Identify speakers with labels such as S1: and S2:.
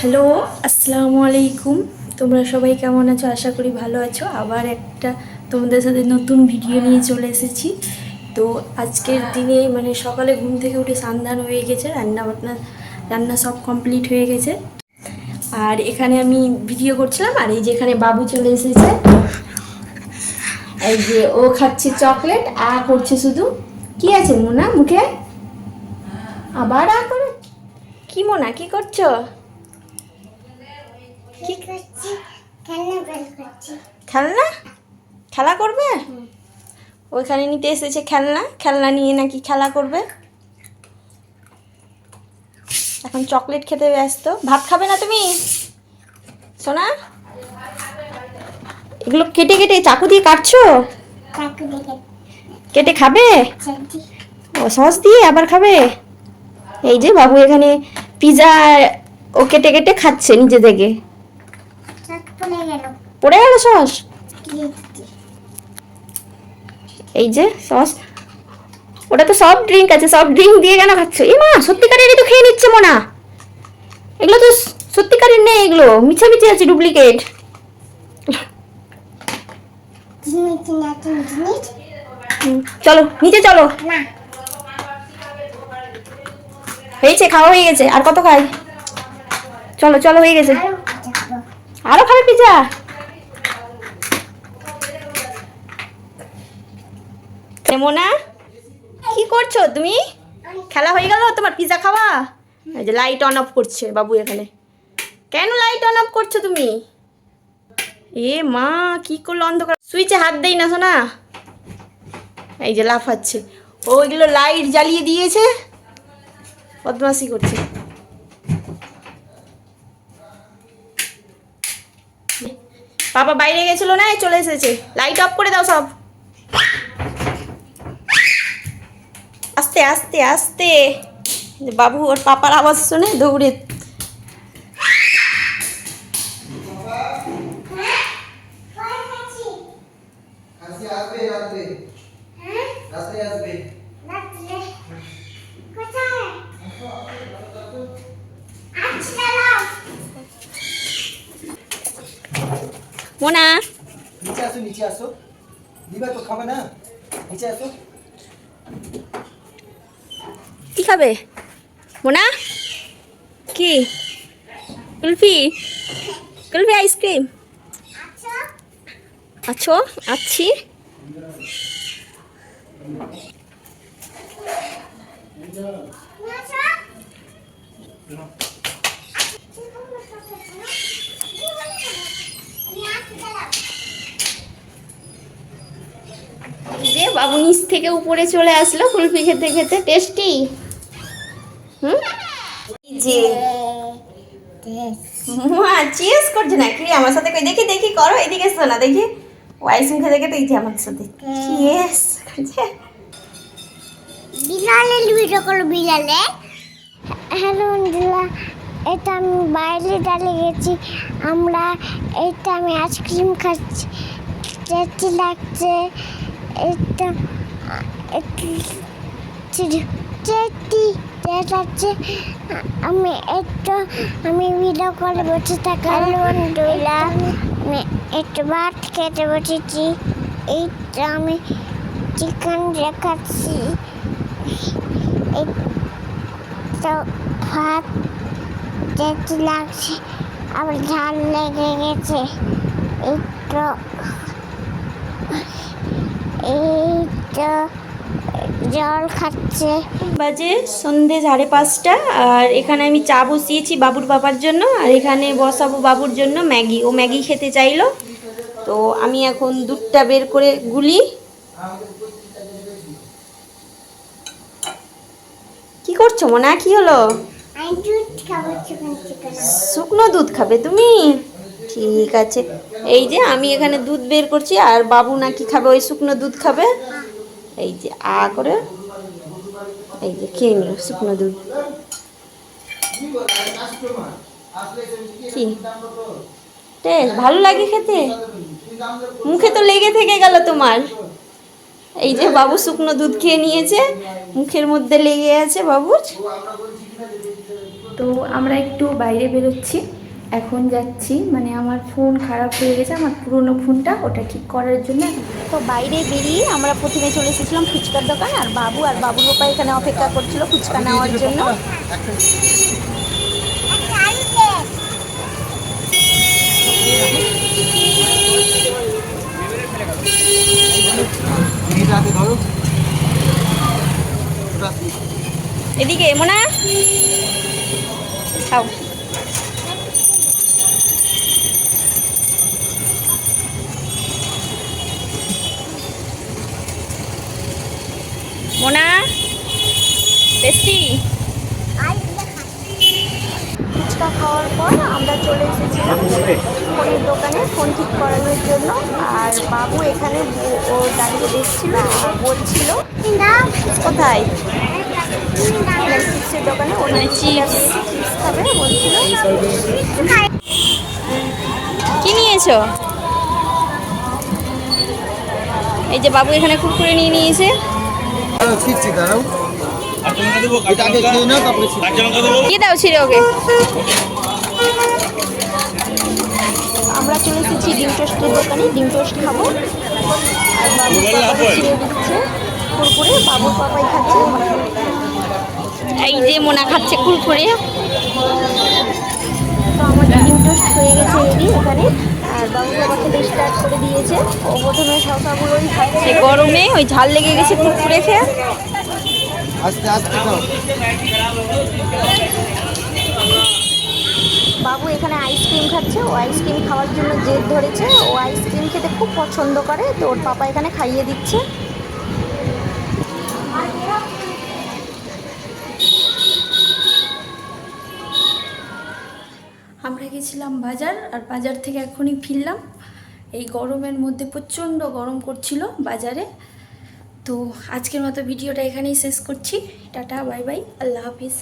S1: Hello, আসসালামু আলাইকুম। তোমরা সবাই কেমন আছো? আশা করি ভালো আছো। আবার একটা তোমাদের সাথে নতুন ভিডিও নিয়ে চলে এসেছি। তো আজকের দিনে মানে সকালে ঘুম থেকে উঠে স্নান হয়ে গেছে, রান্না সব কমপ্লিট হয়ে গেছে। আর এখানে আমি ভিডিও করছিলাম, আর এই যে এখানে বাবু চলে এসেছে। এই যে ও খাচ্ছে চকলেট, করছে শুধু। কি আছে মোনা মুখে? আবার করে। কি মোনা, কি করছো?
S2: কি করছি? খেলনা বের করছি।
S1: খেলনা? খেলা করবে? ওইখানে নিতে এসেছে খেলনা, খেলনা নিয়ে নাকি খেলা করবে। এখন চকলেট খেতে ব্যস্ত। ভাত খাবে না তুমি সোনা? এগুলো কেটে কেটে চাকু দিয়ে কাটছো?
S2: চাকু দিয়ে
S1: কেটে খাবে?
S2: কেটে
S1: ও সস দিয়ে আবার খাবে। এই যে বাবু এখানে পিজা ও কেটে কেটে খাচ্ছে নিজে থেকে।
S2: চাক পড়ে গেল।
S1: পড়ে গেল সস।
S2: দিয়ে দিচ্ছি।
S1: এই যে সস। ওটা তো সফট ড্রিঙ্ক আছে, সফট ড্রিঙ্ক দিয়ে কেন খাচ্ছ? এ মা, সত্যিকারেরই তো খেয়ে নিচ্ছে মনা। এগুলো তো সত্যিকারের নেই, এগুলো মিছামিছি আছে, ডুপ্লিকেট।
S2: জিনিস নতুন জিনিস
S1: চলো নিচে চলো।
S2: না।
S1: হয়েছে, খাওয়া হয়ে গেছে। আর কত খাই? চলো চলো, হয়ে গেছে।
S2: আরো যাবো।
S1: আরো খাবে পিজা? মোনা, কি করছো তুমি? খেলা হয়ে গেল তোমার পিজা খাওয়া? এই যে লাইট অন অফ করছে বাবু এখানে। কেন লাইট অন অফ করছো তুমি? এ মা, কি করলো অন্ধকার? সুইচে হাত দেই না সোনা। এই যে লাফাচ্ছে। ওইগুলো লাইট জ্বালিয়ে দিয়েছে, বদমাশি করছে। বাবা বাইরে গেছিল না, এই চলে এসেছে। লাইট অফ করে দাও সব। আস্তে আস্তে আস্তে। বাবু ওর পাপার আওয়াজ শুনে দৌড়ে।
S3: আসবে রাত্রে। রাত্রে আসবে।
S2: রাত্রে কোথায়? আচ্ছা দাও।
S1: মোনা,
S3: নিচে আসো, নিচে আসো। দিবা তো খাবে না? নিচে আসো।
S1: কি খাবে মোনা? কি? কুলফি? কুলফি আইসক্রিম?
S2: আচ্ছা
S1: আছো? আছি।
S2: আচ্ছা
S1: যে বাবু নিচ থেকে উপরে চলে আসলো কুলফি খেতে খেতে। টেস্টি। হুম, এই যে মা চিয়ার্স করছে না কি আমার সাথে? কই দেখি দেখি করো, এদিকে এসো না দেখি। ও আইসক্রিম খেতে খেতে এই যে আমার সাথে চিয়ার্স করছে।
S2: বিলালে ভিডিও করো বিলালে। হ্যালো বন্ধুরা, এটা আমি বাইরে দাঁড়িয়ে গেছি। আমি আইসক্রিম খাচ্ছি, টেস্টি লাগছে। এটা টেস্টি লাগছে। আমি ভিডিও করে বসে থাকি। হ্যালো বন্ধুরা, আমি একটু ভাত খেতে বসেছি। এইটা আমি চিকেন দেখাচ্ছি। তো ভাত টেস্টি লাগছে, আবার ঝাল লেগে গেছে। এই তো জল খাচ্ছে।
S1: বাজে সন্ধে 5:30, আর এখানে আমি চা বসিয়েছি বাবুর বাবার জন্য, আর এখানে বসাবো বাবুর জন্য ম্যাগি। ও ম্যাগি খেতে চাইলো, তো আমি এখন দুধটা বের করে গুলি। কি করছো মোনা? কি হলো?
S2: আমি দুধ খাবো, চিকেন।
S1: শুকনো দুধ খাবে তুমি? ঠিক আছে। এই যে আমি এখানে দুধ বের করছি, আর বাবু নাকি খাবে ওই শুকনো দুধ খাবে। এই যে করে এই যে খেয়ে নিল শুকনো দুধ। কি টেস্ট ভালো লাগে খেতে? মুখে তো লেগে থেকে গেল তোমার। এই যে বাবু শুকনো দুধ খেয়ে নিয়েছে, মুখের মধ্যে লেগে আছে বাবুর। তো তো আমরা একটু বাইরে বেরোচ্ছি, এখন যাচ্ছি, মানে আমার ফোন খারাপ হয়ে গেছে, আমার পুরনো ফোনটা, ওটা ঠিক করার জন্য। তো বাইরে বেরিয়ে আমরা প্রথমে চলে এসেছিলাম ফুচকার দোকান, আর বাবুর বাবা এখানে অপেক্ষা করছিল ফুচকা নেওয়ার জন্য। এদিকে মোনা খাও। মোনা টেস্টি। ফুচকা খাওয়ার পর আমরা চলে এসেছিলাম ফোনের দোকানে ফোন ঠিক করানোর জন্য, আর বাবু এখানে ও দাঁড়িয়ে দেখছিল আর বলছিল কোথায় চিপসের দোকানে, ওখানে চিপস খাবে বলছিল। কি নিয়েছো? এই যে বাবু এখানে কুরকুরে নিয়ে নিয়েছে। কি দাও ছিঁড়ে ওকে। আমরা চলে এসেছি ডিম টোস্টের দোকানে, ডিম টোস্ট খাবো। আর বাবু ছিঁড়ে দিচ্ছে কুরকুরে, বাবুর পাপাই খাচ্ছে। এই যে মোনা খাচ্ছে কুরকুরে। তো আমাদের ডিম টোস্ট হয়ে গেছে রেডি এখানে, আর বাবু বাবা খেতে স্টার্ট করে দিয়েছে। ও প্রথমে শসাগুলোই খাচ্ছে, গরমে ওই ঝাল লেগে গেছে কুরকুরে খেয়ে।
S3: আস্তে আস্তে খাও।
S1: বাবু এখানে আইসক্রিম খাচ্ছে, ও আইসক্রিম খাওয়ার জন্য জেদ ধরেছে, ও আইসক্রিম খেতে খুব পছন্দ করে, তো ওর পাপা এখানে খাইয়ে দিচ্ছে। আমরা গেছিলাম বাজার, আর বাজার থেকে এখনই ফিরলাম। এই গরমের মধ্যে প্রচণ্ড গরম করছিল বাজারে। তো আজকের মতো ভিডিওটা এখানেই শেষ করছি। টাটা, বাই বাই, আল্লাহ হাফিজ।